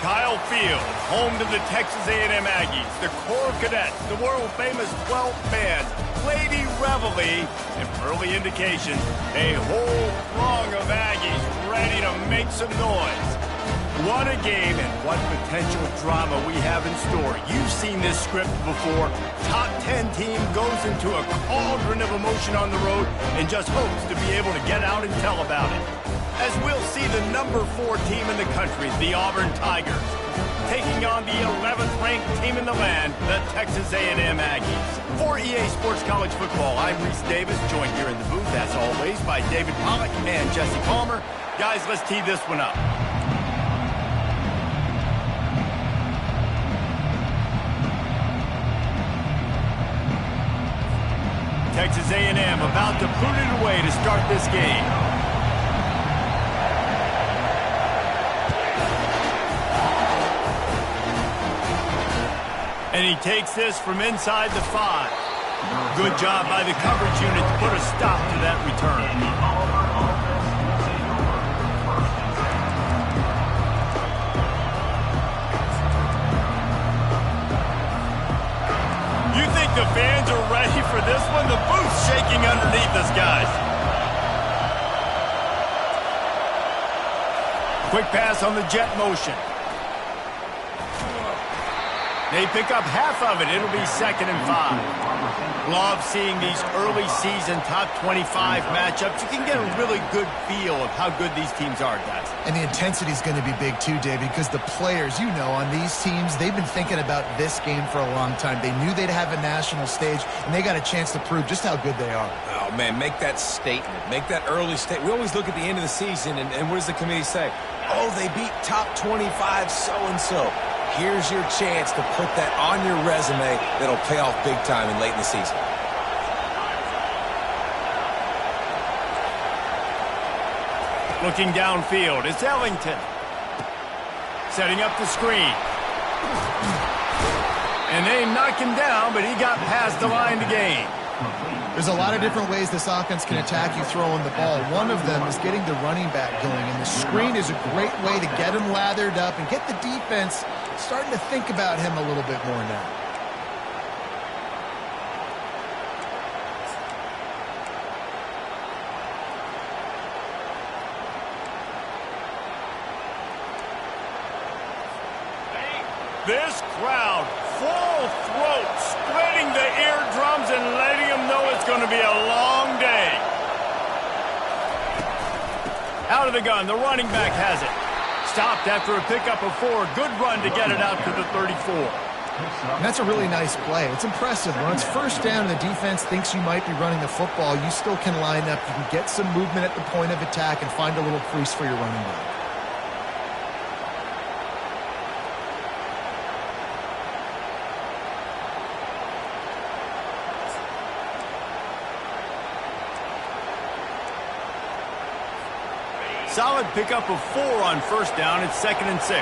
Kyle Field, home to the Texas A&M Aggies, the Corps Cadets, the world-famous 12th man, Lady Reveille, and early indication, a whole throng of Aggies ready to make some noise. What a game and what potential drama we have in store. You've seen this script before. Top 10 team goes into a cauldron of emotion on the road and just hopes to be able to get out and tell about it. As we'll see the number 4 team in the country, the Auburn Tigers, taking on the 11th ranked team in the land, the Texas A&M Aggies. For EA Sports College Football, I'm Reese Davis, joined here in the booth, as always, by David Pollack and Jesse Palmer. Guys, let's tee this one up. Texas A&M about to put it away to start this game. And he takes this from inside the 5. Good job by the coverage unit to put a stop to that return. You think the fans are ready for this one? The booth's shaking underneath us, guys. Quick pass on the jet motion. They pick up half of it. It'll be 2nd and 5. Love seeing these early season top 25 matchups. You can get a really good feel of how good these teams are, guys. And the intensity is going to be big too, David, because the players, you know, on these teams, they've been thinking about this game for a long time. They knew they'd have a national stage, and they got a chance to prove just how good they are. Oh, man, make that statement. Make that early statement. We always look at the end of the season, and what does the committee say? Oh, they beat top 25 so-and-so. Here's your chance to put that on your resume that'll pay off big time and late in the season. Looking downfield, it's Ellington. Setting up the screen. And they knock him down, but he got past the line to gain. There's a lot of different ways this offense can attack you throwing the ball. One of them is getting the running back going, and the screen is a great way to get him lathered up and get the defense starting to think about him a little bit more now. This crowd, full throat, splitting the eardrums and letting them know it's going to be a long day. Out of the gun, the running back has it. Stopped after a pickup of 4. Good run to get it out to the 34. And that's a really nice play. It's impressive. When it's first down and the defense thinks you might be running the football, you still can line up. You can get some movement at the point of attack and find a little crease for your running back. Solid pickup of 4 on first down. It's 2nd and 6.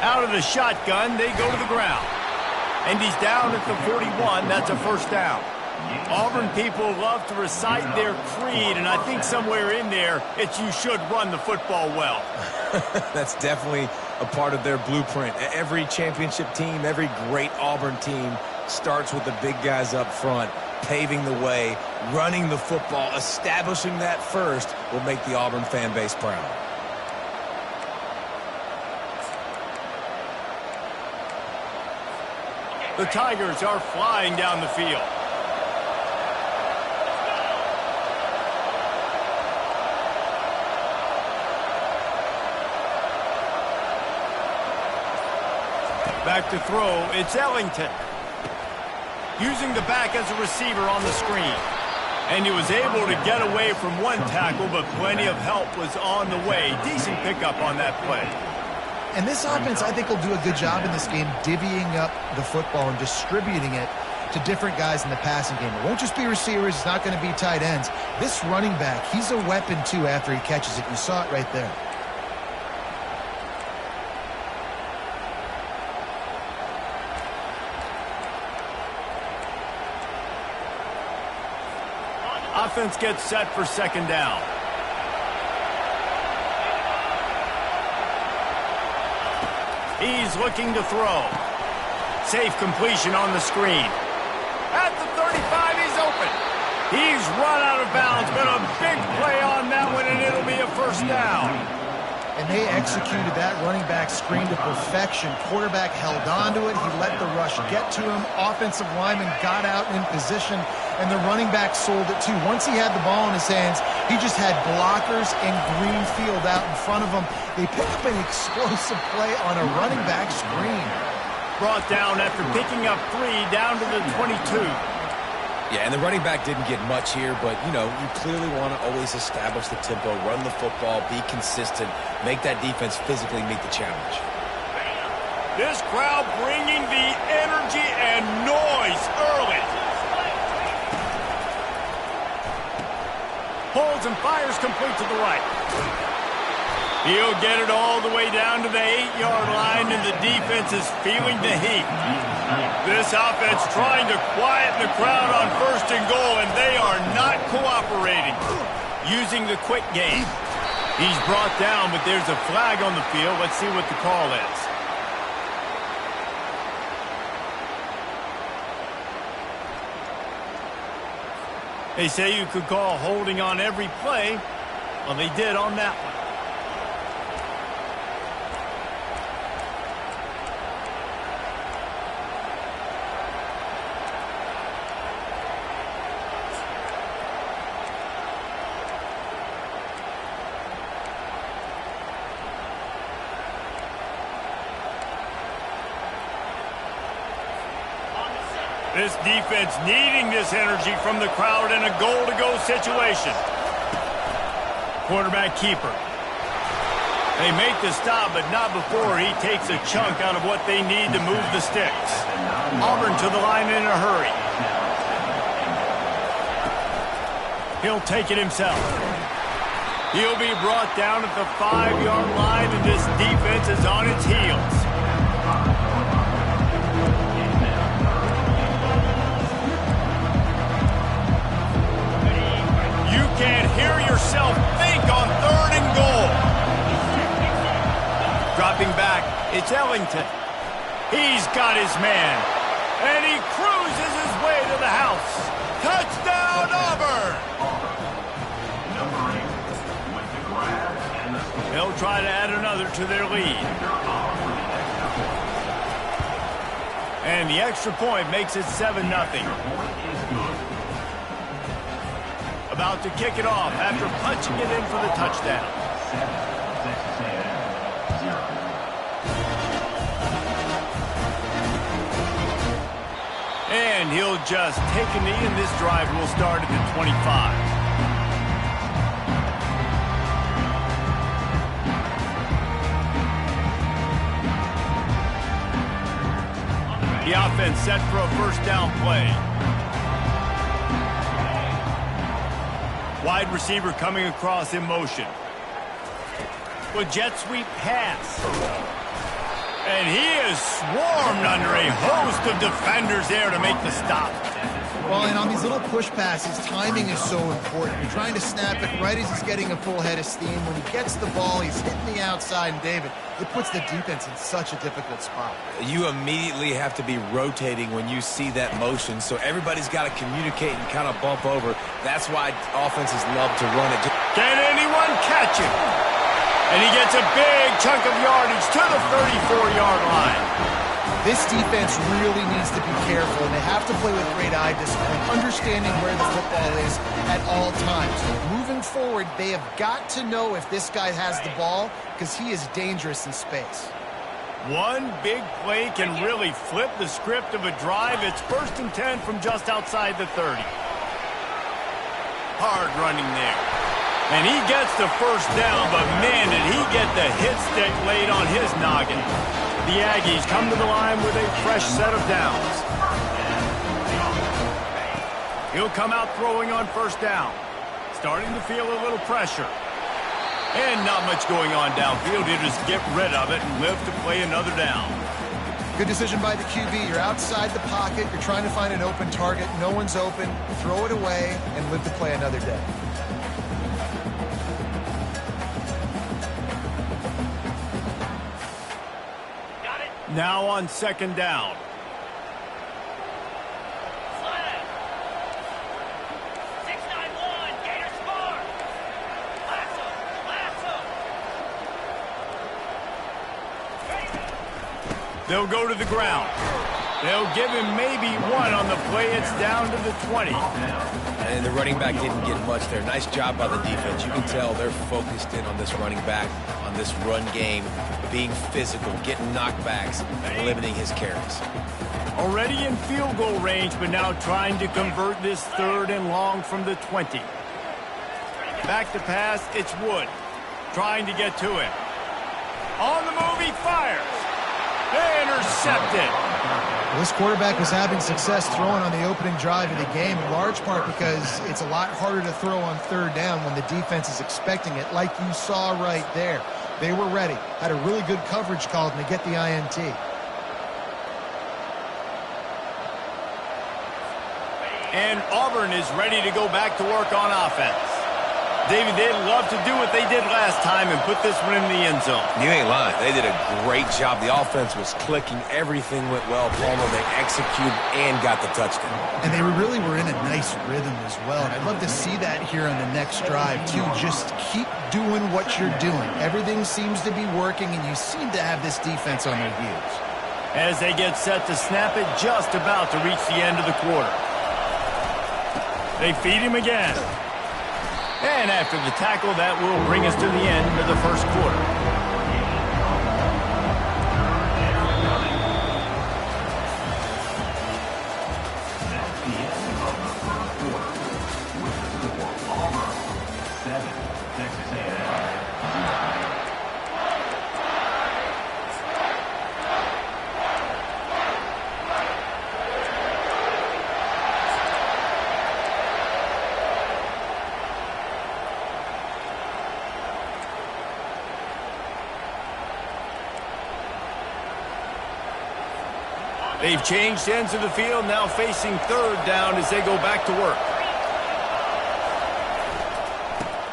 Out of the shotgun, they go to the ground. And he's down at the 41. That's a first down. Auburn people love to recite their creed, and I think somewhere in there, it's you should run the football well. That's definitely a part of their blueprint. Every championship team, every great Auburn team starts with the big guys up front, paving the way, running the football, establishing that first will make the Auburn fan base proud. The Tigers are flying down the field. Back to throw, it's Ellington. Using the back as a receiver on the screen. And he was able to get away from one tackle, but plenty of help was on the way. Decent pickup on that play. And this offense, I think, will do a good job in this game divvying up the football and distributing it to different guys in the passing game. It won't just be receivers. It's not going to be tight ends. This running back, he's a weapon, too, after he catches it. You saw it right there. Offense gets set for 2nd down. He's looking to throw. Safe completion on the screen. At the 35, he's open. He's run out of bounds, but a big play on that one, and it'll be a first down. And they executed that running back screen to perfection. Quarterback held on to it. He let the rush get to him. Offensive lineman got out in position, and the running back sold it too. Once he had the ball in his hands, he just had blockers and green field out in front of him. They picked up an explosive play on a running back screen. Brought down after picking up 3 down to the 22. Yeah, and the running back didn't get much here, but, you know, you clearly want to always establish the tempo, run the football, be consistent, make that defense physically meet the challenge. This crowd bringing the energy and noise early. Holds and fires complete to the right. He'll get it all the way down to the 8-yard line, and the defense is feeling the heat. This offense trying to quieten the crowd on 1st and goal, and they are not cooperating. Using the quick game. He's brought down, but there's a flag on the field. Let's see what the call is. They say you could call holding on every play. Well, they did on that one. This defense needing this energy from the crowd in a goal-to-go situation. Quarterback keeper. They make the stop, but not before he takes a chunk out of what they need to move the sticks. Auburn to the line in a hurry. He'll take it himself. He'll be brought down at the 5-yard line, and this defense is on its heels. Can't hear yourself think on 3rd and goal. Dropping back, it's Ellington. He's got his man, and he cruises his way to the house. Touchdown, Auburn! They'll try to add another to their lead. And the extra point makes it 7-0. About to kick it off after punching it in for the touchdown. And he'll just take a knee, and this drive will start at the 25. The offense set for a first down play. Wide receiver coming across in motion. With jet sweep pass. And he is swarmed under a host of defenders there to make the stop. Well, and on these little push passes, timing is so important. You're trying to snap it right as he's getting a full head of steam. When he gets the ball, he's hitting the outside, and David, it puts the defense in such a difficult spot. You immediately have to be rotating when you see that motion, so everybody's got to communicate and kind of bump over. That's why offenses love to run it. Can anyone catch him? And he gets a big chunk of yardage to the 34-yard line. This defense really needs to be careful, and they have to play with great eye discipline, understanding where the football is at all times. Moving forward, they have got to know if this guy has the ball, because he is dangerous in space. One big play can really flip the script of a drive. It's 1st and 10 from just outside the 30. Hard running there. And he gets the first down, but man, did he get the hit stick laid on his noggin. The Aggies come to the line with a fresh set of downs. He'll come out throwing on first down. Starting to feel a little pressure. And not much going on downfield. He'll just get rid of it and live to play another down. Good decision by the QB. You're outside the pocket. You're trying to find an open target. No one's open. Throw it away and live to play another day. Now on second down. They'll go to the ground. They'll give him maybe one on the play. It's down to the 20. And the running back didn't get much there. Nice job by the defense. You can tell they're focused in on this running back, on this run game, being physical, getting knockbacks, and limiting his carries. Already in field goal range, but now trying to convert this 3rd and long from the 20. Back to pass, it's Wood. Trying to get to him. On the move, he fires. Intercepted. This quarterback was having success throwing on the opening drive of the game, in large part because it's a lot harder to throw on 3rd down when the defense is expecting it, like you saw right there. They were ready, had a really good coverage called, and they get the INT. And Auburn is ready to go back to work on offense. David, they'd love to do what they did last time and put this one in the end zone. You ain't lying. They did a great job. The offense was clicking. Everything went well. Palmer, they executed and got the touchdown. And they really were in a nice rhythm as well. And I'd love to see that here on the next drive, too. Just keep doing what you're doing. Everything seems to be working, and you seem to have this defense on their heels. As they get set to snap it, just about to reach the end of the quarter. They feed him again. And after the tackle, that will bring us to the end of the first quarter. They've changed ends of the field, now facing 3rd down as they go back to work.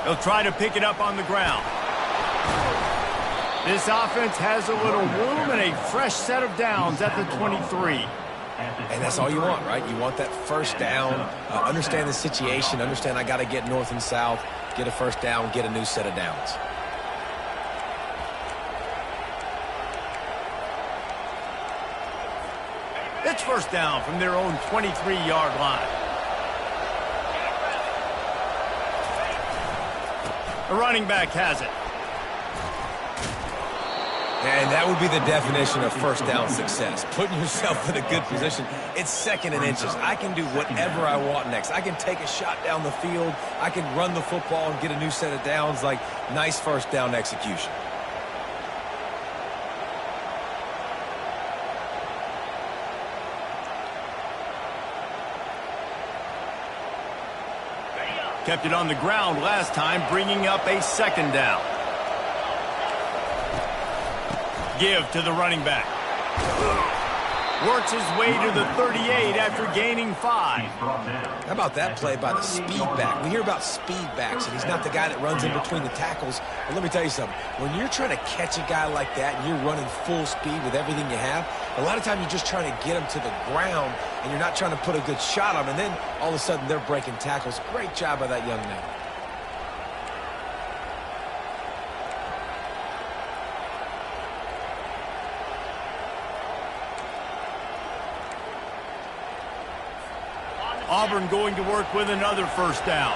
They'll try to pick it up on the ground. This offense has a little room and a fresh set of downs at the 23. And that's all you want, right? You want that first down, understand the situation, understand I got to get north and south, get a first down, get a new set of downs. It's first down from their own 23-yard line. The running back has it. And that would be the definition of first down success. Putting yourself in a good position. It's 2nd and inches. I can do whatever I want next. I can take a shot down the field. I can run the football and get a new set of downs. Like, nice first down execution. Kept it on the ground last time, bringing up a 2nd down. Give to the running back. Works his way to the 38 after gaining 5. How about that play by the speed back? We hear about speed backs, and he's not the guy that runs in between the tackles. But let me tell you something. When you're trying to catch a guy like that and you're running full speed with everything you have, a lot of times you're just trying to get him to the ground, and you're not trying to put a good shot on him, and then all of a sudden they're breaking tackles. Great job by that young man. Auburn going to work with another first down.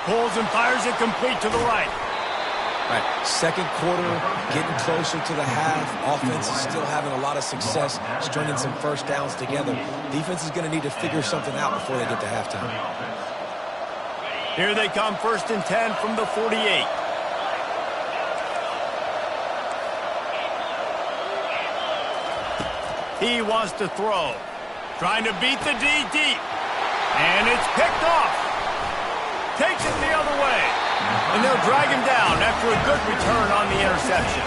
Pulls and fires it complete to the right. All right, 2nd quarter, getting closer to the half. Offense is still having a lot of success, stringing some first downs together. Defense is going to need to figure something out before they get to halftime. Here they come, 1st and 10 from the 48. He wants to throw. Trying to beat the D deep. And it's picked off. Takes it the other way. And they'll drag him down after a good return on the interception.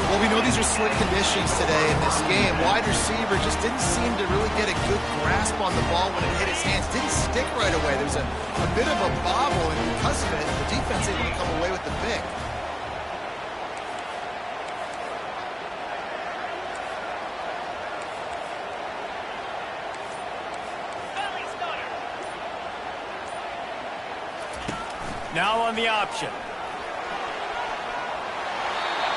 Well, we know these are slick conditions today in this game. Wide receiver just didn't seem to really get a good grasp on the ball when it hit his hands. Didn't stick right away. There was a bit of a bobble, and because of it, the defense able to come away with the pick. Now on the option.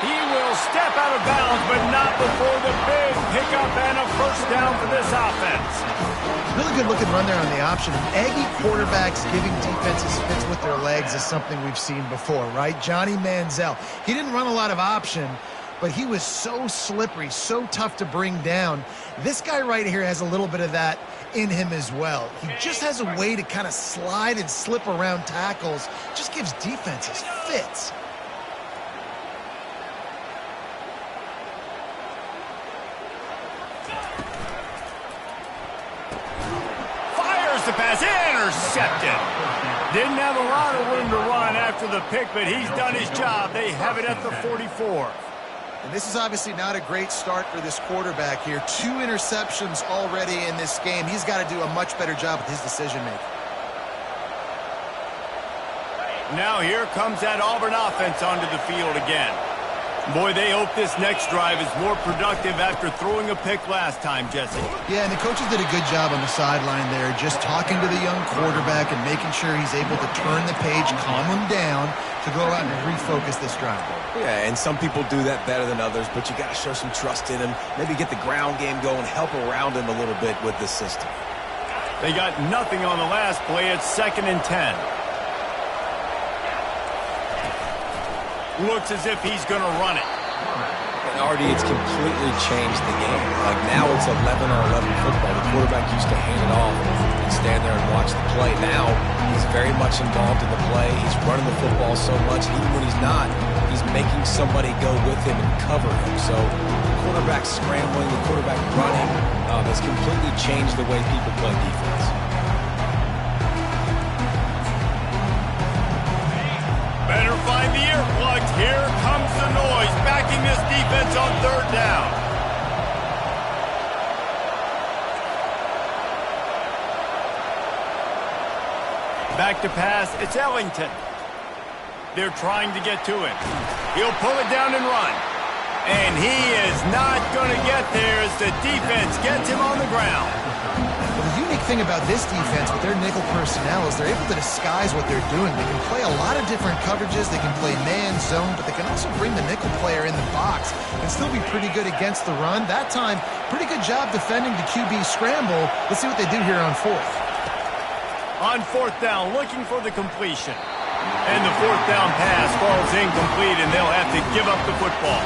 He will step out of bounds, but not before the big pickup and a first down for this offense. Really good looking run there on the option. Aggie quarterbacks giving defenses fits with their legs is something we've seen before, right? Johnny Manziel. He didn't run a lot of option, but he was so slippery, so tough to bring down. This guy right here has a little bit of that in him as well. He just has a way to kind of slide and slip around tackles. Just gives defenses fits. Fires the pass, intercepted. Didn't have a lot of room to run after the pick, but he's done his job. They have it at the 44. And this is obviously not a great start for this quarterback here. 2 interceptions already in this game. He's got to do a much better job with his decision-making. Now here comes that Auburn offense onto the field again. Boy, they hope this next drive is more productive after throwing a pick last time, Jesse. Yeah, and the coaches did a good job on the sideline there, just talking to the young quarterback and making sure he's able to turn the page, calm him down to go out and refocus this drive. Yeah, and some people do that better than others, but you got to show some trust in him. Maybe get the ground game going, help around him a little bit with this system. They got nothing on the last play. It's 2nd and 10. Looks as if he's going to run it. And Artie, it's completely changed the game. Like now it's 11-on-11 football. The quarterback used to hand it off and stand there and watch the play. Now he's very much involved in the play. He's running the football so much. Even when he's not, he's making somebody go with him and cover him. So the quarterback scrambling, the quarterback running has completely changed the way people play defense. Better find the earplugs. Here comes the noise, backing this defense on 3rd down. Back to pass, it's Ellington. They're trying to get to him. He'll pull it down and run. And he is not going to get there as the defense gets him on the ground. Well, the unique thing about this defense with their nickel personnel is they're able to disguise what they're doing. They can play a lot of different coverages. They can play man, zone, but they can also bring the nickel player in the box and still be pretty good against the run. That time, pretty good job defending the QB scramble. Let's see what they do here on 4th. On 4th down, looking for the completion. And the 4th down pass falls incomplete, and they'll have to give up the football.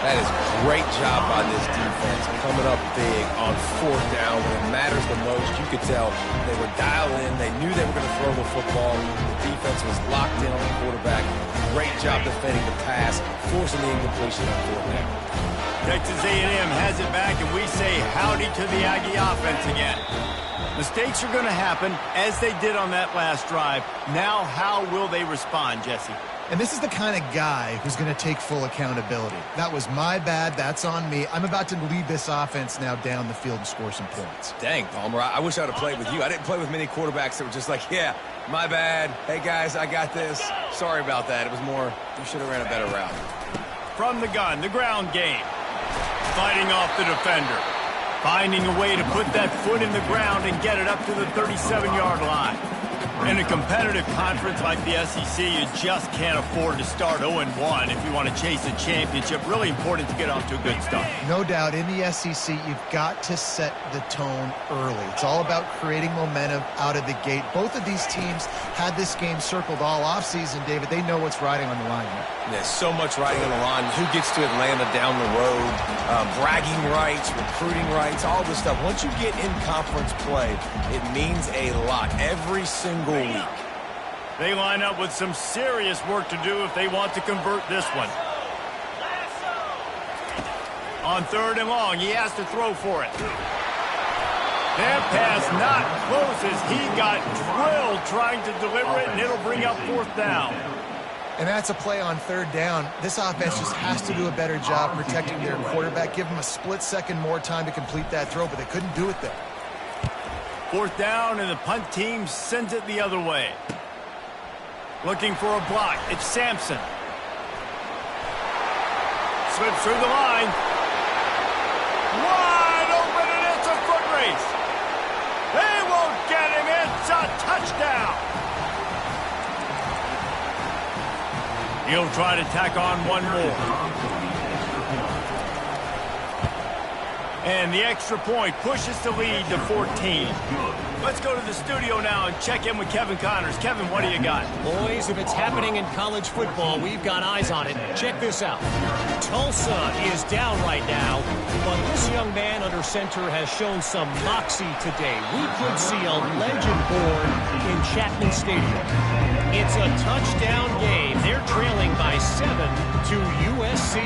That is a great job by this defense, coming up big on 4th down when it matters the most. You could tell they were dialed in. They knew they were going to throw the football. The defense was locked in on the quarterback. Great job defending the pass, forcing the incompletion on 4th down. Texas A&M has it back, and we say howdy to the Aggie offense again. Mistakes are going to happen, as they did on that last drive. Now, how will they respond, Jesse? And this is the kind of guy who's going to take full accountability. That was my bad. That's on me. I'm about to lead this offense now down the field and score some points. Dang, Palmer, I wish I would have played with you. I didn't play with many quarterbacks that were just like, yeah, my bad. Hey, guys, I got this. Sorry about that. It was more, you should have ran a better route. From the gun, the ground game. Fighting off the defender. Finding a way to put that foot in the ground and get it up to the 37-yard line. In a competitive conference like the SEC, you just can't afford to start 0-1 if you want to chase a championship. Really important to get off to a good start. No doubt, in the SEC, you've got to set the tone early. It's all about creating momentum out of the gate. Both of these teams had this game circled all offseason, David. They know what's riding on the line here. There's so much riding on the line. Who gets to Atlanta down the road? Bragging rights, recruiting rights, all this stuff. Once you get in conference play, it means a lot every single week. They line up with some serious work to do if they want to convert this one. On 3rd and long, he has to throw for it. That pass not close as he got drilled trying to deliver it, and it'll bring up 4th down. And that's a play on third down. This offense just has to do a better job protecting their quarterback. Give them a split second more time to complete that throw, but they couldn't do it there. Fourth down, and the punt team sends it the other way. Looking for a block. It's Sampson. Slips through the line. Wide open, and it's a foot race. They won't get him. It's a touchdown. He'll try to tack on one more. And the extra point pushes the lead to 14. Let's go to the studio now and check in with Kevin Connors. Kevin, what do you got? Boys, if it's happening in college football, we've got eyes on it. Check this out. Tulsa is down right now, but this young man under center has shown some moxie today. We could see a legend born in Chapman Stadium. It's a touchdown game. They're trailing by 7 to USC.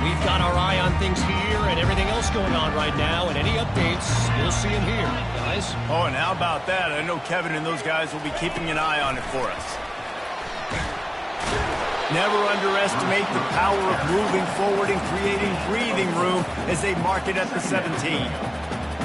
We've got our eye on things here and everything else going on right now, and any updates, you'll see them here, guys. Oh, and how about that? I know Kevin and those guys will be keeping an eye on it for us. Never underestimate the power of moving forward and creating breathing room as they mark it at the 17.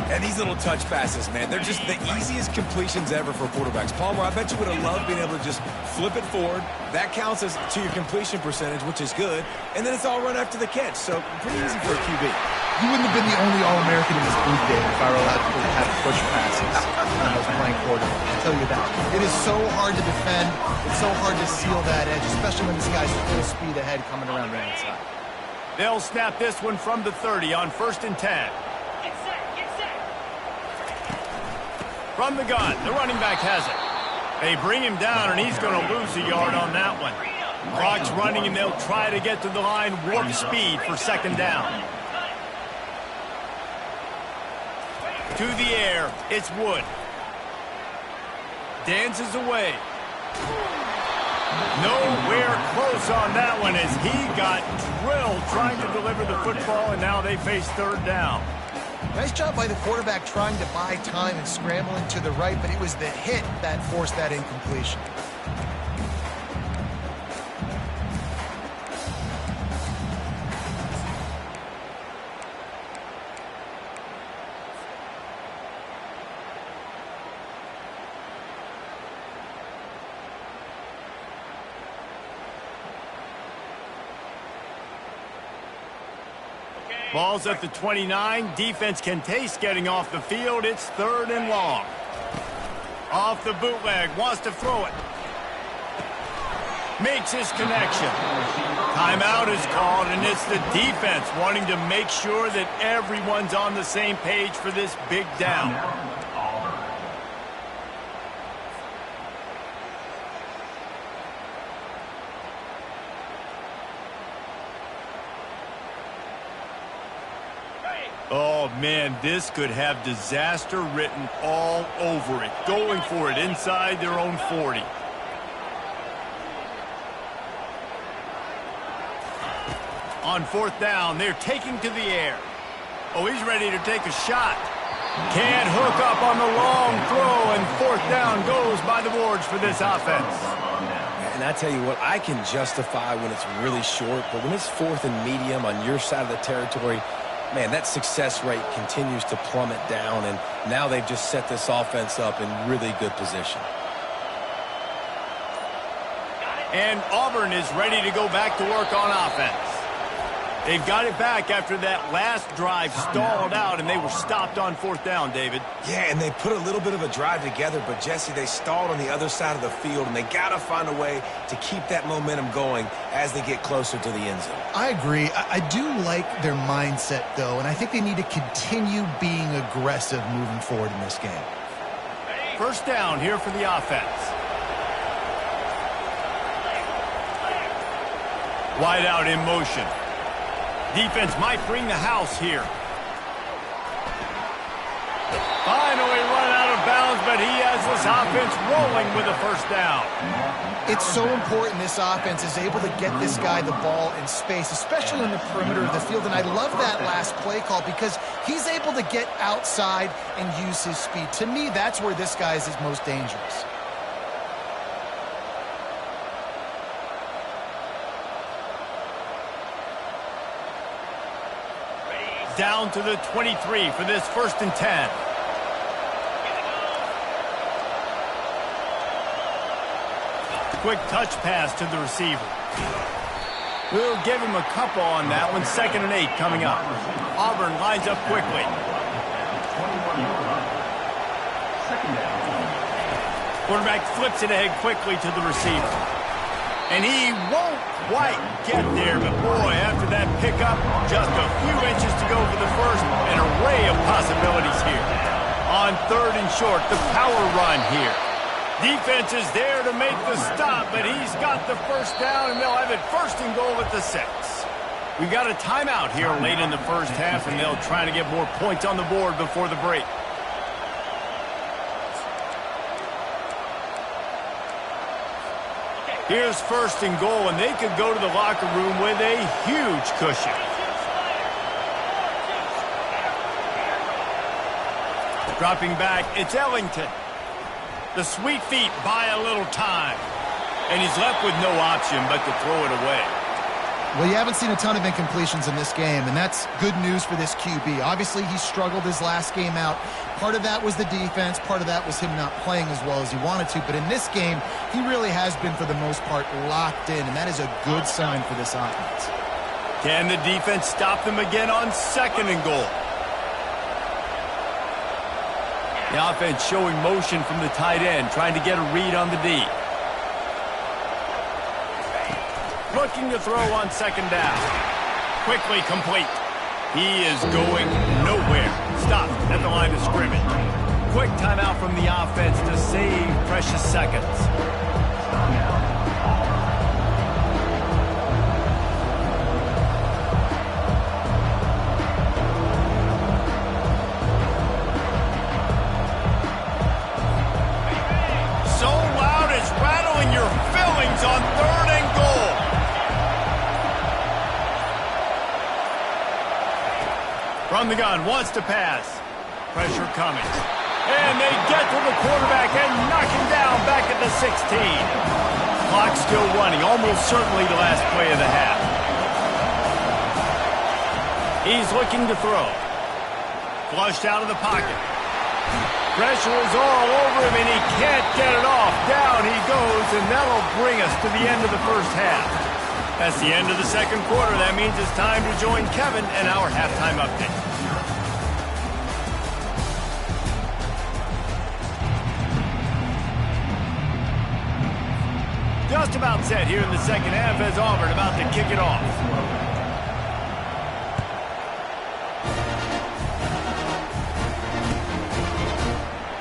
And these little touch passes, man, they're just the easiest completions ever for quarterbacks. Palmer, I bet you would have loved being able to just flip it forward. That counts as to your completion percentage, which is good. And then it's all run after the catch, so pretty easy for a QB. You wouldn't have been the only All-American in this booth, Dave, if I were allowed to have push passes when I was playing quarterback. I'll tell you that. It is so hard to defend. It's so hard to seal that edge, especially when this guy's full speed ahead coming around the outside. They'll snap this one from the 30 on 1st and 10. From the gun, the running back has it. They bring him down, and he's going to lose a yard on that one. Clock's running, and they'll try to get to the line warp speed for 2nd down. To the air, it's Wood. Dances away. Nowhere close on that one as he got drilled trying to deliver the football, and now they face 3rd down. Nice job by the quarterback trying to buy time and scrambling to the right, but it was the hit that forced that incompletion. Ball's at the 29. Defense can taste getting off the field. It's 3rd and long. Off the bootleg. Wants to throw it. Makes his connection. Timeout is called, and it's the defense wanting to make sure that everyone's on the same page for this big down. Oh, man, this could have disaster written all over it. Going for it inside their own 40. On 4th down, they're taking to the air. Oh, he's ready to take a shot. Can't hook up on the long throw, and 4th down goes by the boards for this offense. And I tell you what, I can justify when it's really short, but when it's 4th and medium on your side of the territory, man, that success rate continues to plummet down, and now they've just set this offense up in really good position. And Auburn is ready to go back to work on offense. They've got it back after that last drive stalled out, and they were stopped on 4th down, David. Yeah, and they put a little bit of a drive together, but, Jesse, they stalled on the other side of the field, and they got to find a way to keep that momentum going as they get closer to the end zone. I agree. I do like their mindset, though, and I think they need to continue being aggressive moving forward in this game. 1st down here for the offense. Wide out in motion. Defense might bring the house here. Finally run out of bounds, but he has this offense rolling with a 1st down. It's so important this offense is able to get this guy the ball in space, especially on the perimeter of the field. And I love that last play call because he's able to get outside and use his speed. To me, that's where this guy is his most dangerous. down to the 23 for this 1st and 10. Quick touch pass to the receiver. We'll give him a couple on that one. 2nd and 8 coming up. Auburn lines up quickly. Quarterback flips it ahead quickly to the receiver. And he won't quite get there, but boy, after that pickup, just a few inches to go for the first. An array of possibilities here. On 3rd and short, the power run here. Defense is there to make the stop, but he's got the first down, and they'll have it 1st and goal at the 6. We've got a timeout here late in the first half, and they'll try to get more points on the board before the break. Here's 1st and goal, and they could go to the locker room with a huge cushion. Dropping back, it's Ellington. The sweet feet buy a little time. And he's left with no option but to throw it away. Well, you haven't seen a ton of incompletions in this game, and that's good news for this QB. Obviously, he struggled his last game out. Part of that was the defense. Part of that was him not playing as well as he wanted to. But in this game, he really has been, for the most part, locked in, and that is a good sign for this offense. Can the defense stop them again on 2nd and goal? The offense showing motion from the tight end, trying to get a read on the D. Looking to throw on 2nd down. Quickly complete. He is going nowhere. Stopped at the line of scrimmage. Quick timeout from the offense to save precious seconds. So loud it's rattling your fillings on 3rd and goal. From the gun, wants to pass. Pressure coming. And they get to the quarterback and knock him down back at the 16. Clock still running, almost certainly the last play of the half. He's looking to throw. Flushed out of the pocket. Pressure is all over him and he can't get it off. Down he goes, and that'll bring us to the end of the first half. That's the end of the 2nd quarter. That means it's time to join Kevin and our halftime update. Just about set here in the 2nd half as Auburn about to kick it off.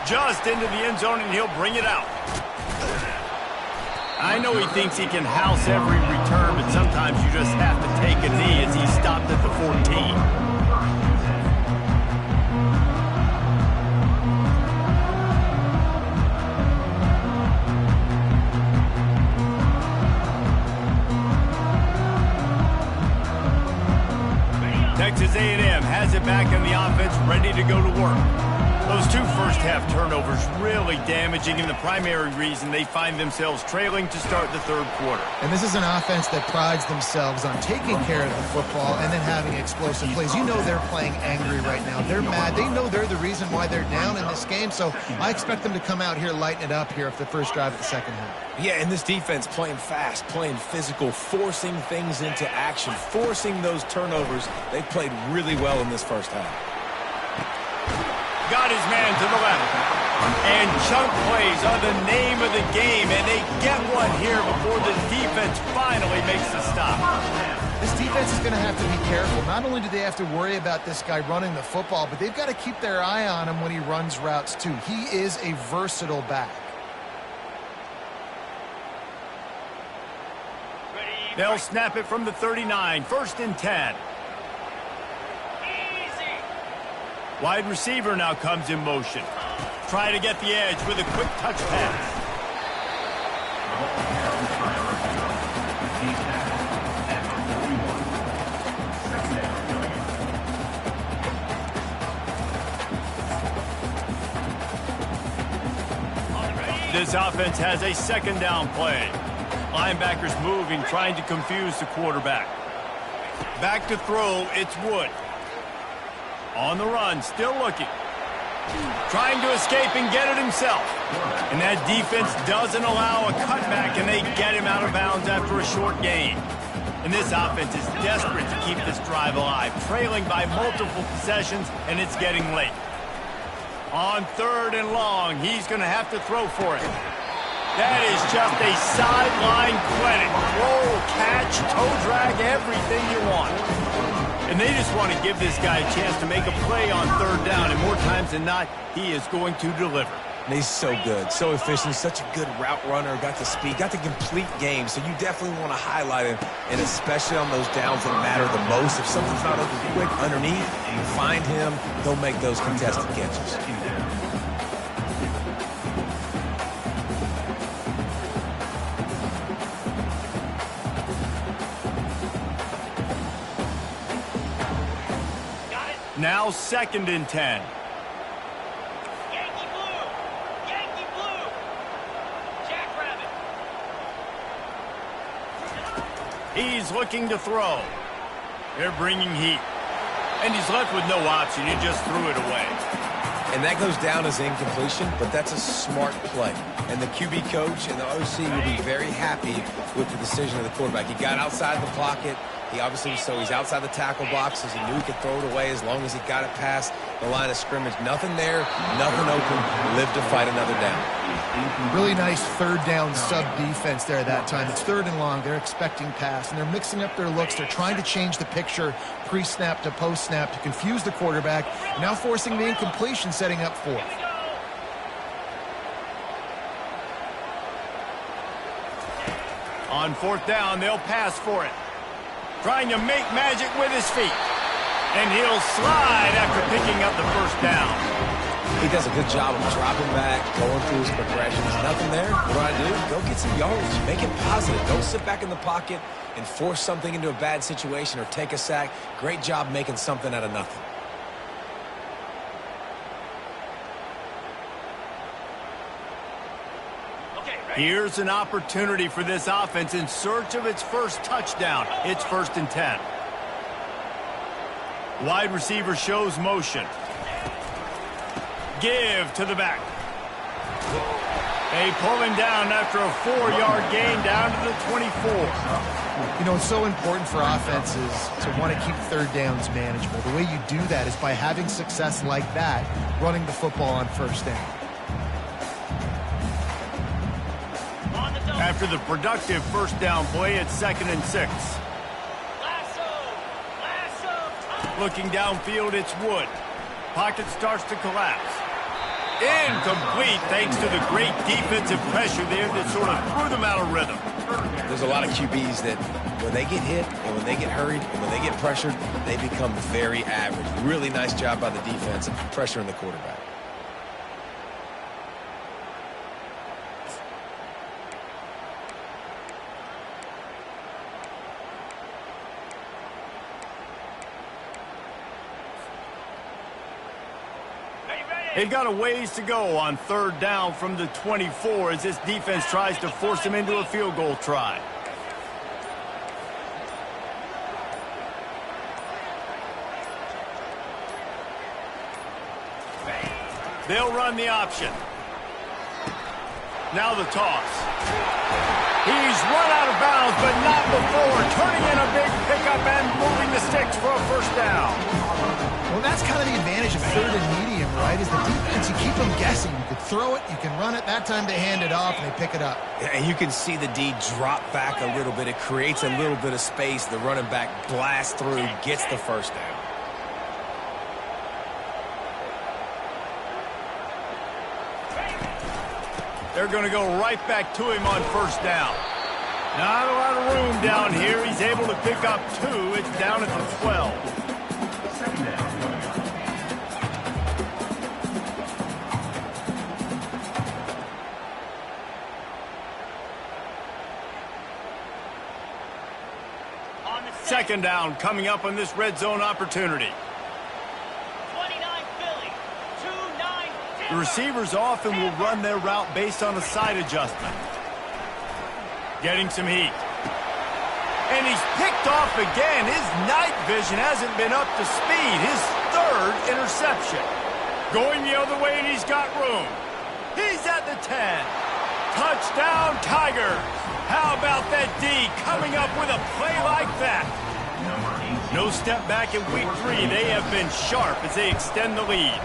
Just into the end zone, and he'll bring it out. I know he thinks he can house every return, but sometimes you just have to take a knee as he stopped at the 14. Texas A&M has it back in the offense, ready to go to work. Those 2 first-half turnovers really damaging, and the primary reason they find themselves trailing to start the 3rd quarter. And this is an offense that prides themselves on taking care of the football and then having explosive plays. You know they're playing angry right now. They're mad. They know they're the reason why they're down in this game, so I expect them to come out here, lighten it up here for the first drive of the 2nd half. Yeah, and this defense playing fast, playing physical, forcing things into action, forcing those turnovers. They played really well in this first half. Got his man to the left. And chunk plays are the name of the game, and they get one here before the defense finally makes the stop. This defense is going to have to be careful. Not only do they have to worry about this guy running the football, but they've got to keep their eye on him when he runs routes too. He is a versatile back. They'll snap it from the 39, 1st and 10. Wide receiver now comes in motion. Try to get the edge with a quick touch pass. This offense has a 2nd down play. Linebackers moving, trying to confuse the quarterback. Back to throw, it's Wood. On the run, still looking. Trying to escape and get it himself. And that defense doesn't allow a cutback, and they get him out of bounds after a short gain. And this offense is desperate to keep this drive alive, trailing by multiple possessions, and it's getting late. On 3rd and long, he's going to have to throw for it. That is just a sideline clinic. Roll, catch, toe drag, everything you want. And they just want to give this guy a chance to make a play on 3rd down, and more times than not, he is going to deliver. And he's so good, so efficient, such a good route runner, got the speed, got the complete game, so you definitely want to highlight him, and especially on those downs that matter the most. If something's not open quick underneath, you find him, he'll make those contested catches. Now 2nd and 10. Yankee blue! Yankee blue! Jackrabbit! He's looking to throw. They're bringing heat. And he's left with no option. He just threw it away. And that goes down as incompletion, but that's a smart play. And the QB coach and the OC will be very happy with the decision of the quarterback. He got outside the pocket. He obviously, so he's outside the tackle boxes. He knew he could throw it away as long as he got it past the line of scrimmage. Nothing there, nothing open. Live to fight another down. Really nice 3rd down sub-defense there that time. It's 3rd and long. They're expecting pass, and they're mixing up their looks. They're trying to change the picture pre-snap to post-snap to confuse the quarterback, now forcing the incompletion, setting up 4th. On 4th down, they'll pass for it. Trying to make magic with his feet. And he'll slide after picking up the 1st down. He does a good job of dropping back, going through his progressions. Nothing there. What do I do? Go get some yardage. Make it positive. Don't sit back in the pocket and force something into a bad situation or take a sack. Great job making something out of nothing. Here's an opportunity for this offense in search of its first touchdown. It's 1st and 10. Wide receiver shows motion. Give to the back. They pull him down after a 4-yard gain down to the 24. You know, it's so important for offenses to want to keep 3rd downs manageable. The way you do that is by having success like that, running the football on 1st down. After the productive 1st down play, it's 2nd and 6. Looking downfield, it's Wood. Pocket starts to collapse. Incomplete thanks to the great defensive pressure there that sort of threw them out of rhythm. There's a lot of QBs that when they get hit and when they get hurried and when they get pressured, they become very average. Really nice job by the defense of pressuring the quarterback. They've got a ways to go on 3rd down from the 24 as this defense tries to force them into a field goal try. They'll run the option. Now the toss. He's run out of bounds, but not before. Turning in a big pickup and moving the sticks for a 1st down. Well, that's kind of the advantage of 3rd and medium, right? Is the defense, you keep them guessing. You could throw it, you can run it. That time they hand it off and they pick it up. And you can see the D drop back a little bit. It creates a little bit of space. The running back blasts through, gets the 1st down. They're going to go right back to him on 1st down. Not a lot of room down here. He's able to pick up 2. It's down at the 12. Second down coming up on this red zone opportunity. 29 Philly, 2-9. The receivers often will run their route based on a side adjustment. Getting some heat. And he's picked off again. His night vision hasn't been up to speed. His 3rd third interception. Going the other way, and he's got room. He's at the 10. Touchdown, Tigers. How about that D coming up with a play like that? No step back in week 3. They have been sharp as they extend the lead.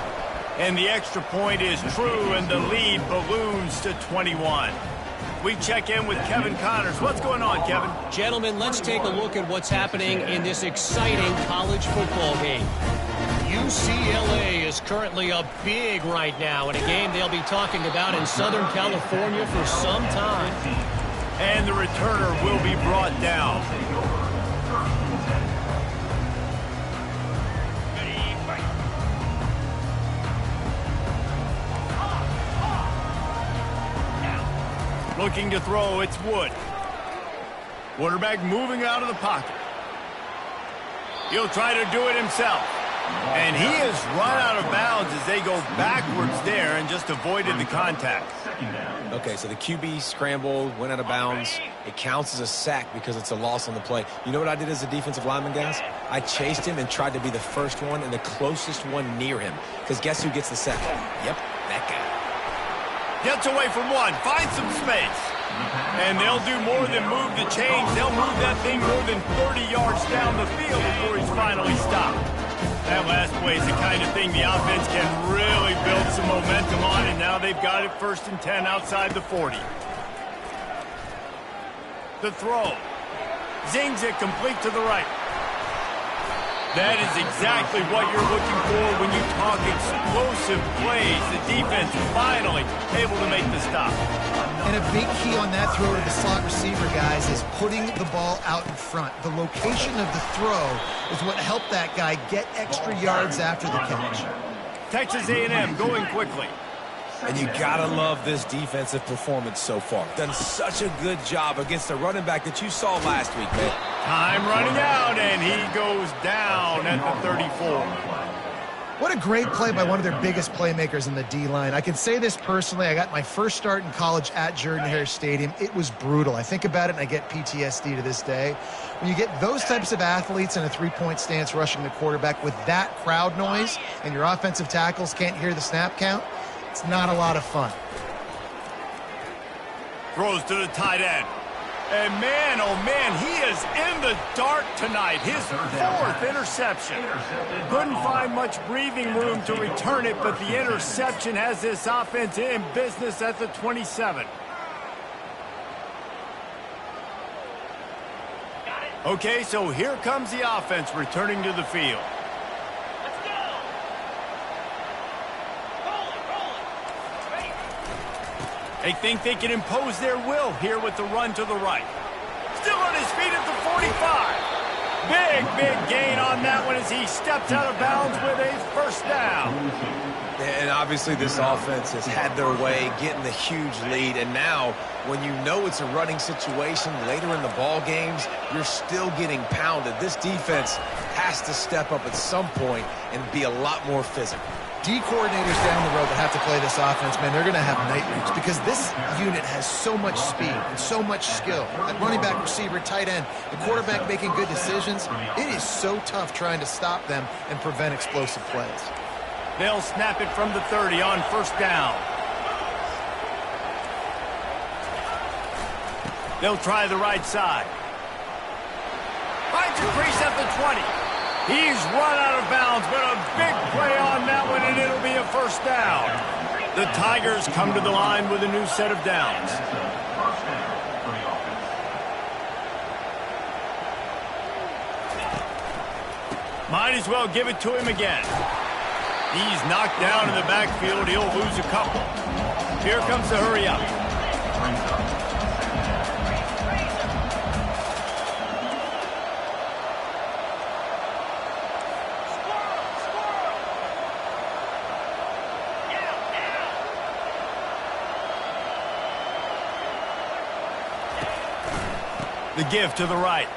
And the extra point is true, and the lead balloons to 21. We check in with Kevin Connors. What's going on, Kevin? Gentlemen, let's take a look at what's happening in this exciting college football game. UCLA is currently up big right now in a game they'll be talking about in Southern California for some time. And the returner will be brought down. Looking to throw, it's Wood. Quarterback moving out of the pocket. He'll try to do it himself. And he has run out of bounds as they go backwards there and just avoided the contact. Okay, so the QB scrambled, went out of bounds. It counts as a sack because it's a loss on the play. You know what I did as a defensive lineman, guys? I chased him and tried to be the first one and the closest one near him. Because guess who gets the sack? Yep, that guy. Gets away from one, finds some space. And they'll do more than move the chains. They'll move that thing more than 30 yards down the field before he's finally stopped. That last play is the kind of thing the offense can really build some momentum on, and now they've got it 1st and 10 outside the 40. The throw. Zings it complete to the right. That is exactly what you're looking for when you talk explosive plays. The defense finally able to make the stop. And a big key on that throw to the slot receiver, guys, is putting the ball out in front. The location of the throw is what helped that guy get extra yards after the catch. Texas A&M going quickly. And you gotta love this defensive performance so far. Done such a good job against the running back that you saw last week, man. Time running out, and he goes down at the 34. What a great play by one of their biggest playmakers in the D-line. I can say this personally. I got my first start in college at Jordan-Hare Stadium. It was brutal. I think about it, and I get PTSD to this day. When you get those types of athletes in a three-point stance rushing the quarterback with that crowd noise, and your offensive tackles can't hear the snap count, it's not a lot of fun. Throws to the tight end. And man, oh man, he is in the dark tonight. His 4th interception. Couldn't find much breathing room to return it, but the interception has this offense in business at the 27. Okay, so here comes the offense returning to the field. They think they can impose their will here with the run to the right. Still on his feet at the 45. Big gain on that one as he steps out of bounds with a 1st down. And obviously this offense has had their way, getting the huge lead. And now, when you know it's a running situation later in the ball games, you're still getting pounded. This defense has to step up at some point and be a lot more physical. D coordinators down the road that have to play this offense, man, they're going to have nightmares because this unit has so much speed and so much skill. At running back, receiver, tight end, the quarterback making good decisions. It is so tough trying to stop them and prevent explosive plays. They'll snap it from the 30 on 1st down. They'll try the right side. Finds a crease at the 20. He's run out of bounds, but a big play on that one, and it'll be a 1st down. The Tigers come to the line with a new set of downs. Might as well give it to him again. He's knocked down in the backfield. He'll lose a couple. Here comes the hurry up. The give to the right.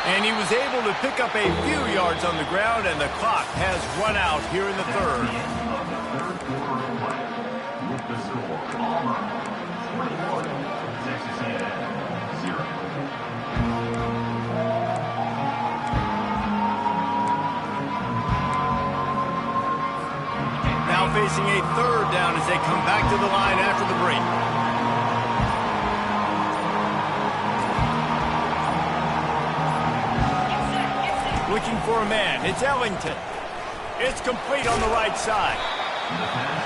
And he was able to pick up a few yards on the ground, and the clock has run out here in the 3rd. now facing a third down as they come back to the line after the break. Looking for a man. It's Ellington. It's complete on the right side.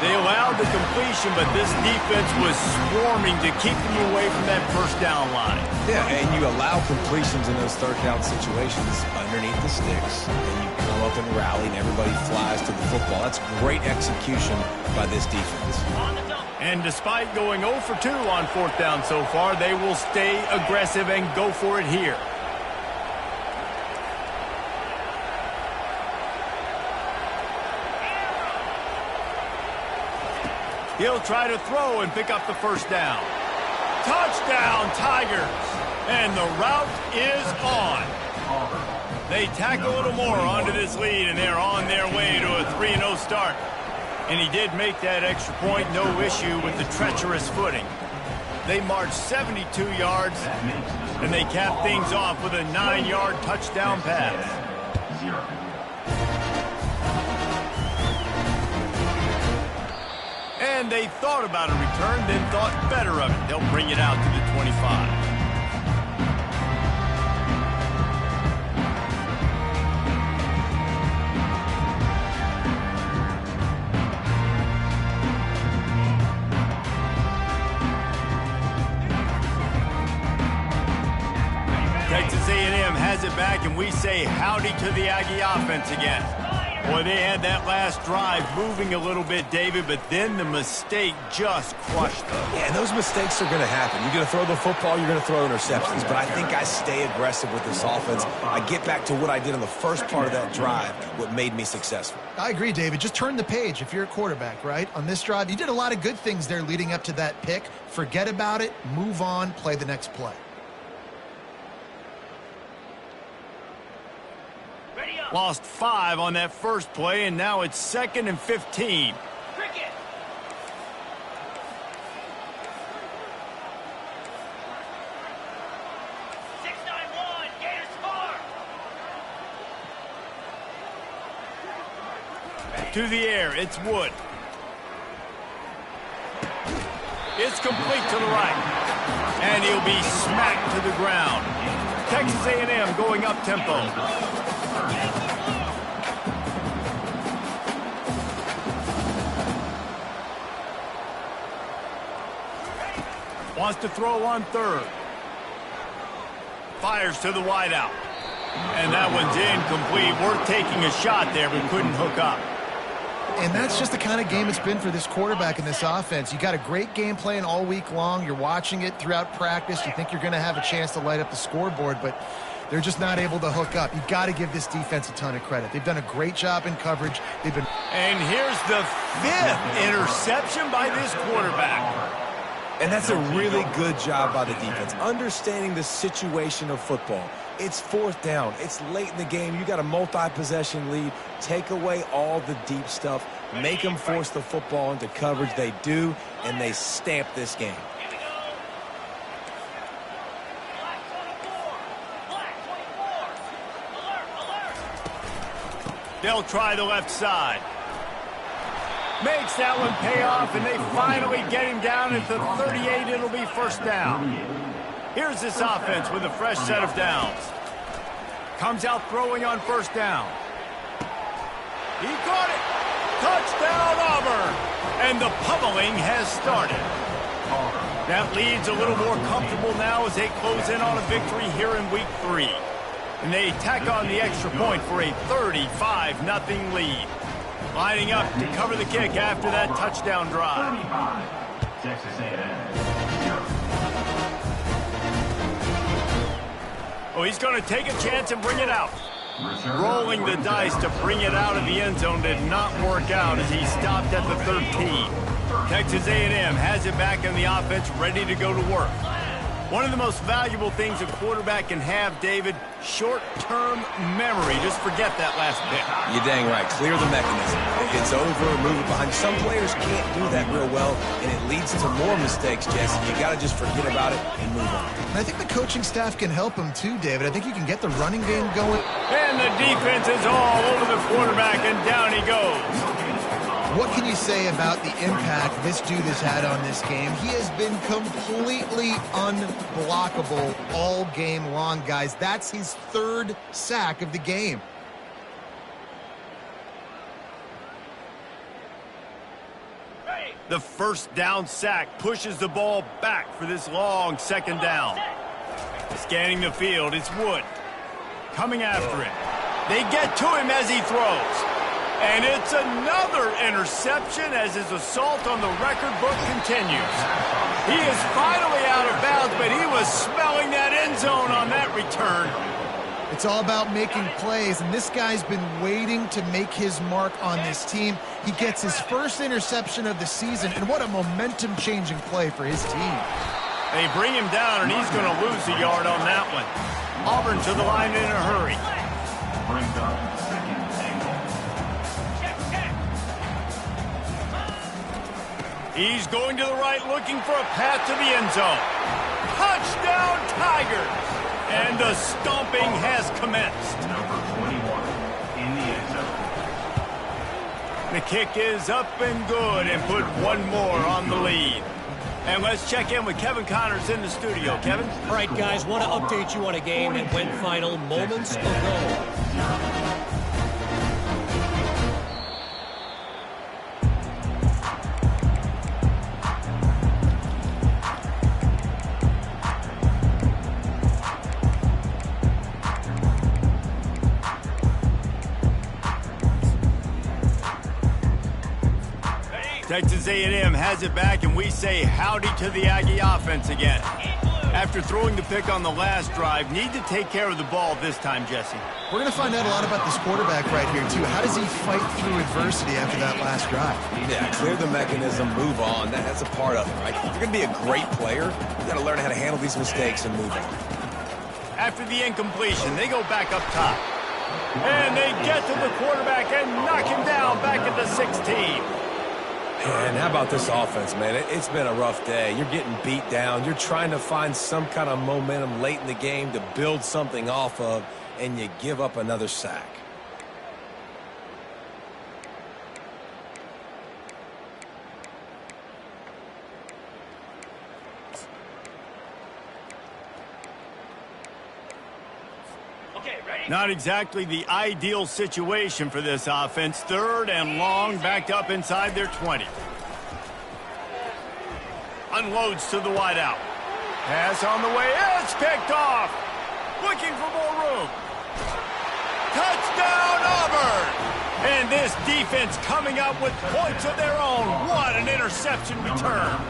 They allowed the completion, but this defense was swarming to keep them away from that first down line. Yeah, and you allow completions in those third down situations underneath the sticks, and you come up and rally, and everybody flies to the football. That's great execution by this defense. And despite going 0 for 2 on fourth down so far, they will stay aggressive and go for it here. He'll try to throw and pick up the first down. Touchdown, Tigers! And the route is on. They tack a little more onto this lead, and they're on their way to a 3-0 start. And he did make that extra point, no issue with the treacherous footing. They marched 72 yards, and they capped things off with a 9-yard touchdown pass. And they thought about a return, then thought better of it. They'll bring it out to the 25. Texas A&M has it back, and we say howdy to the Aggie offense again. Boy, they had that last drive moving a little bit, David, but then the mistake just crushed them. Yeah, and those mistakes are going to happen. You're going to throw the football, you're going to throw interceptions, but I think I stay aggressive with this offense. I get back to what I did on the first part of that drive, what made me successful. I agree, David. Just turn the page if you're a quarterback, right? On this drive, you did a lot of good things there leading up to that pick. Forget about it, move on, play the next play. Lost 5 on that first play, and now it's 2nd and 15. Cricket. Gators score. To the air, it's Wood. It's complete to the right, and he'll be smacked to the ground. Texas A&M going up tempo. Wants to throw on third. Fires to the wideout. And that one's incomplete. We're taking a shot there, but couldn't hook up. And that's just the kind of game it's been for this quarterback in this offense. You got a great game plan all week long. You're watching it throughout practice. You think you're going to have a chance to light up the scoreboard, but they're just not able to hook up. You got to give this defense a ton of credit. They've done a great job in coverage. And here's the 5th interception by this quarterback. And that's a really good job by the defense, understanding the situation of football. It's 4th down. It's late in the game. You got a multi-possession lead. Take away all the deep stuff. Make them force the football into coverage. They do, and they stamp this game. Here we go. Black 24. Alert, alert. They'll try the left side. Makes that one pay off, and they finally get him down at the 38. It'll be first down. Here's this offense with a fresh set of downs. Comes out throwing on first down. He got it. Touchdown, Auburn. And the pummeling has started. That lead's a little more comfortable now as they close in on a victory here in week 3. And they tack on the extra point for a 35-0 lead. Lining up to cover the kick after that touchdown drive. Texas A&M. Oh, he's going to take a chance and bring it out. Rolling the dice to bring it out of the end zone did not work out as he stopped at the 13. Texas A&M has it back in the offense, ready to go to work. One of the most valuable things a quarterback can have, David, short-term memory. Just forget that last pick. You're dang right. Clear the mechanism. It's over, move it behind. Some players can't do that real well, and it leads to more mistakes, Jesse. You got to just forget about it and move on. And I think the coaching staff can help him too, David. I think you can get the running game going. And the defense is all over the quarterback, and down he goes. What can you say about the impact this dude has had on this game? He has been completely unblockable all game long, guys. That's his 3rd sack of the game. The first down sack pushes the ball back for this long 2nd down. Scanning the field, it's Wood. Coming after him. They get to him as he throws. And it's another interception as his assault on the record book continues. He is finally out of bounds, but he was smelling that end zone on that return. It's all about making plays, and this guy's been waiting to make his mark on this team. He gets his first interception of the season, and what a momentum-changing play for his team. They bring him down, and he's going to lose a yard on that one. Auburn to the line in a hurry. Brings up 2nd and goal. He's going to the right, looking for a path to the end zone. Touchdown, Tigers! And the stomping has commenced. Number 21 in the end zone. The kick is up and good and put one more on the lead. And let's check in with Kevin Connors in the studio. Kevin? All right, guys, want to update you on a game that went final moments ago. Texas A&M has it back, and we say howdy to the Aggie offense again. After throwing the pick on the last drive, need to take care of the ball this time, Jesse. We're going to find out a lot about this quarterback right here, too. How does he fight through adversity after that last drive? Yeah, clear the mechanism, move on. That's a part of it, right? If you're going to be a great player, you got to learn how to handle these mistakes and move on. After the incompletion, they go back up top. And they get to the quarterback and knock him down back at the 16. And how about this offense, man? It's been a rough day. You're getting beat down. You're trying to find some kind of momentum late in the game to build something off of, and you give up another sack. Not exactly the ideal situation for this offense. 3rd and long, backed up inside their 20. Unloads to the wideout. Pass on the way. It's picked off. Looking for more room. Touchdown, Auburn! And this defense coming up with points of their own. What an interception return.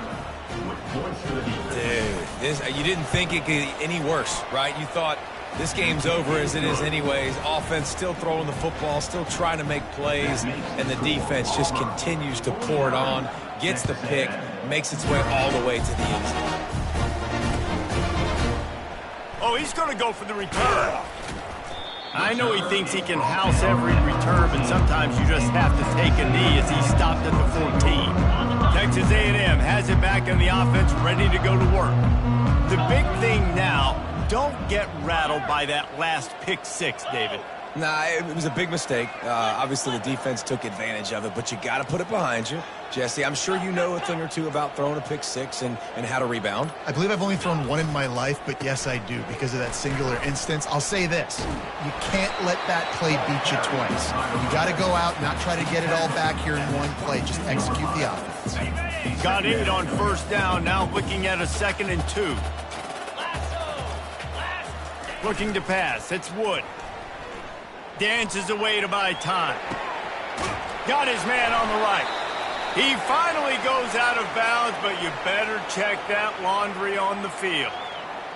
Dude, you didn't think it could get any worse, right? You thought this game's over as it is anyways. Offense still throwing the football, still trying to make plays, and the defense just continues to pour it on, gets the pick, makes its way all the way to the end zone. Oh, he's going to go for the return. I know he thinks he can house every return, but sometimes you just have to take a knee as he stopped at the 14. Texas A&M has it back in the offense, ready to go to work. The big thing now, don't get rattled by that last pick 6, David. Nah, it was a big mistake. Obviously, the defense took advantage of it, but you got to put it behind you. Jesse, I'm sure you know a thing or two about throwing a pick 6 and how to rebound. I believe I've only thrown one in my life, but yes, I do because of that singular instance. I'll say this. You can't let that play beat you twice. You got to go out, not try to get it all back here in one play. Just execute the offense. Got 8 on 1st down, now looking at a 2nd and 2. Looking to pass, it's Wood. Dances away to buy time. Got his man on the right. He finally goes out of bounds, but you better check that laundry on the field.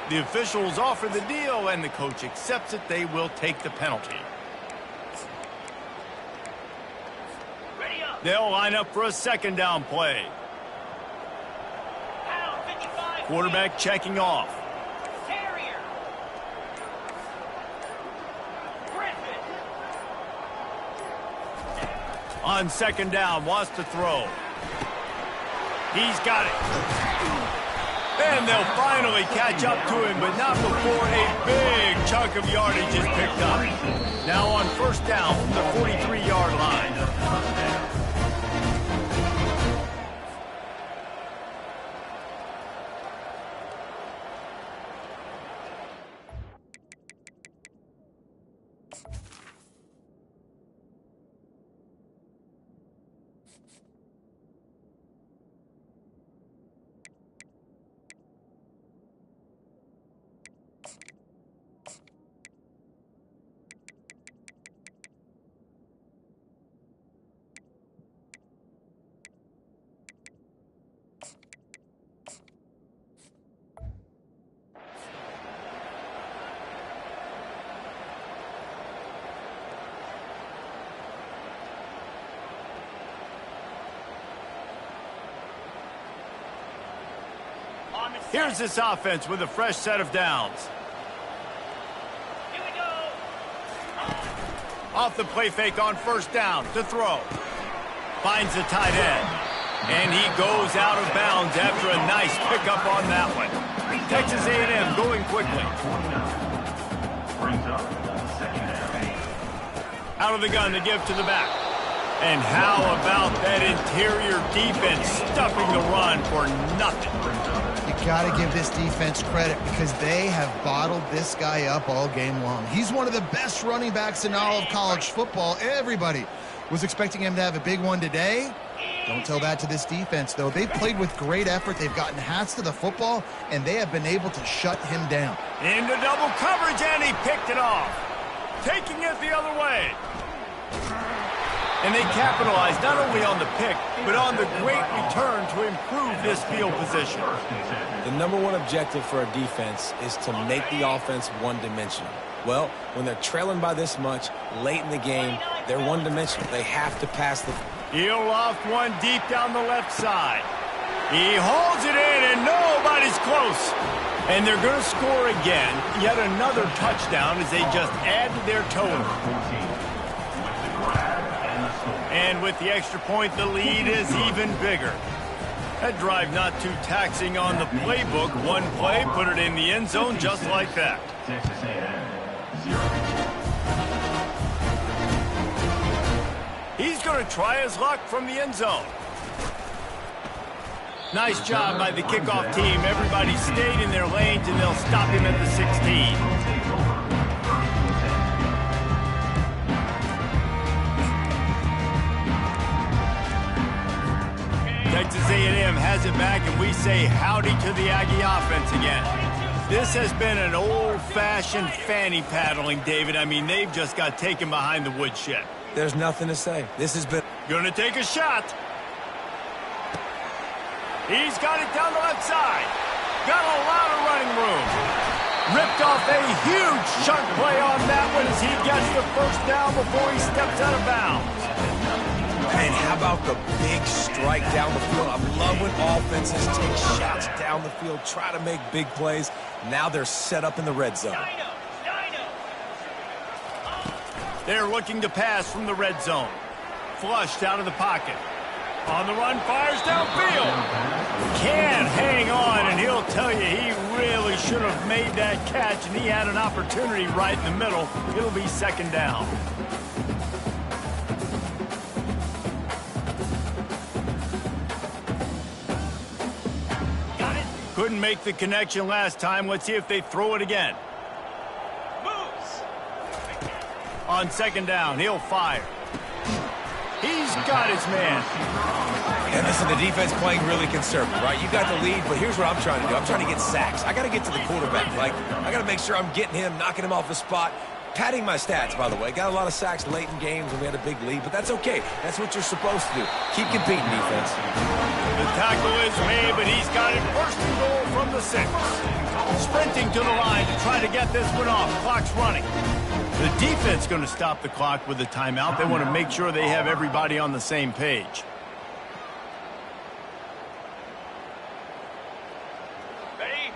The officials offer the deal, and the coach accepts it. They will take the penalty. They'll line up for a 2nd down play. Quarterback checking off. On 2nd down, wants to throw. He's got it. And they'll finally catch up to him, but not before a big chunk of yardage is picked up. Now on 1st down from the 43-yard line. Here's this offense with a fresh set of downs. Here we go. Off the play fake on first down to throw. Finds the tight end. And he goes out of bounds after a nice pickup on that one. Texas A&M going quickly. Brings up second down. Out of the gun to give to the back. And how about that interior defense stuffing the run for nothing? You got to give this defense credit because they have bottled this guy up all game long. He's one of the best running backs in all of college football. Everybody was expecting him to have a big one today. Don't tell that to this defense, though. They've played with great effort. They've gotten hats to the football, and they have been able to shut him down. Into double coverage, and he picked it off. Taking it the other way. And they capitalized not only on the pick, but on the great return to improve this field position. The number one objective for a defense is to make the offense one-dimensional. Well, when they're trailing by this much, late in the game, they're one-dimensional. They have to pass the... He'll loft one deep down the left side. He holds it in, and nobody's close. And they're going to score again. Yet another touchdown as they just add to their total. And with the extra point, the lead is even bigger. That drive not too taxing on the playbook. One play, put it in the end zone just like that. Texas A&M, 0. He's going to try his luck from the end zone. Nice job by the kickoff team. Everybody stayed in their lanes, and they'll stop him at the 16. Texas A&M has it back, and we say howdy to the Aggie offense again. This has been an old-fashioned fanny paddling, David. I mean, they've just got taken behind the woodshed. There's nothing to say. This has been... Gonna take a shot. He's got it down the left side. Got a lot of running room. Ripped off a huge chunk play on that one as he gets the first down before he steps out of bounds. And how about the big strike down the field? I love when offenses take shots down the field, try to make big plays. Now they're set up in the red zone. They're looking to pass from the red zone. Flushed out of the pocket. On the run, fires downfield. Can't hang on, and he'll tell you he really should have made that catch, and he had an opportunity right in the middle. It'll be second down. Couldn't make the connection last time. Let's see if they throw it again. Moves. On second down, he'll fire. He's got his man. And listen, the defense playing really conservative, right? You got the lead, but here's what I'm trying to do. I'm trying to get sacks. I got to get to the quarterback. Like, I got to make sure I'm getting him, knocking him off the spot. Padding my stats, by the way. Got a lot of sacks late in games when we had a big lead, but that's okay. That's what you're supposed to do. Keep competing, defense. The tackle is made, but he's got it first and goal from the 6. Sprinting to the line to try to get this one off. Clock's running. The defense going to stop the clock with a timeout. They want to make sure they have everybody on the same page.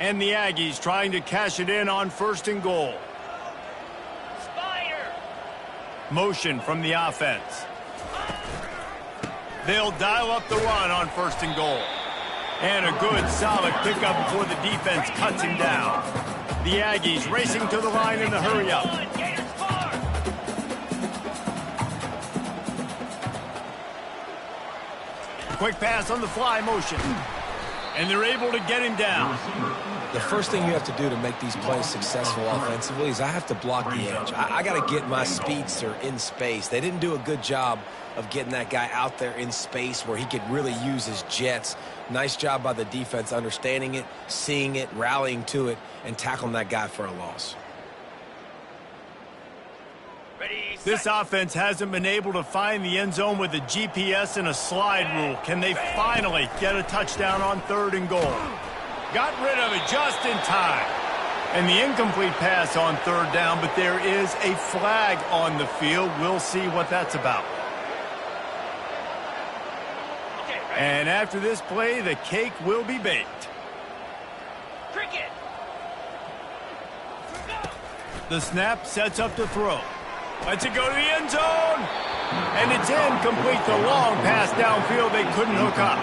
And the Aggies trying to cash it in on first and goal. Motion from the offense. They'll dial up the run on first and goal. And a good, solid pickup before the defense cuts him down. The Aggies racing to the line in the hurry-up. Quick pass on the fly motion. And they're able to get him down. The first thing you have to do to make these plays successful offensively is I have to block the edge. I got to get my speedster in space. They didn't do a good job of getting that guy out there in space where he could really use his jets. Nice job by the defense understanding it, seeing it, rallying to it, and tackling that guy for a loss. Ready, set. This offense hasn't been able to find the end zone with a GPS and a slide rule. Can they finally get a touchdown on 3rd and goal? Got rid of it just in time. And the incomplete pass on 3rd down, but there is a flag on the field. We'll see what that's about. Okay, ready. And after this play, the cake will be baked. Cricket. Go. The snap sets up to throw. Lets it go to the end zone. And it's incomplete. The long pass downfield they couldn't hook up.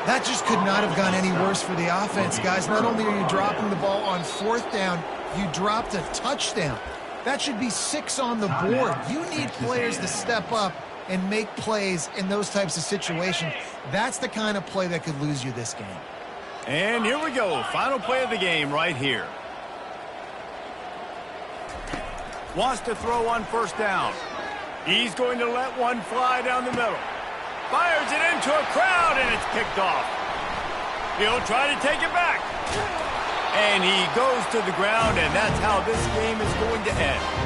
That just could not have gone any worse for the offense, guys. Not only are you dropping the ball on 4th down, you dropped a touchdown. That should be 6 on the board. You need players to step up and make plays in those types of situations. That's the kind of play that could lose you this game. And here we go. Final play of the game right here. Wants to throw on 1st down. He's going to let one fly down the middle. Fires it into a crowd, and it's picked off. He'll try to take it back. And he goes to the ground, and that's how this game is going to end.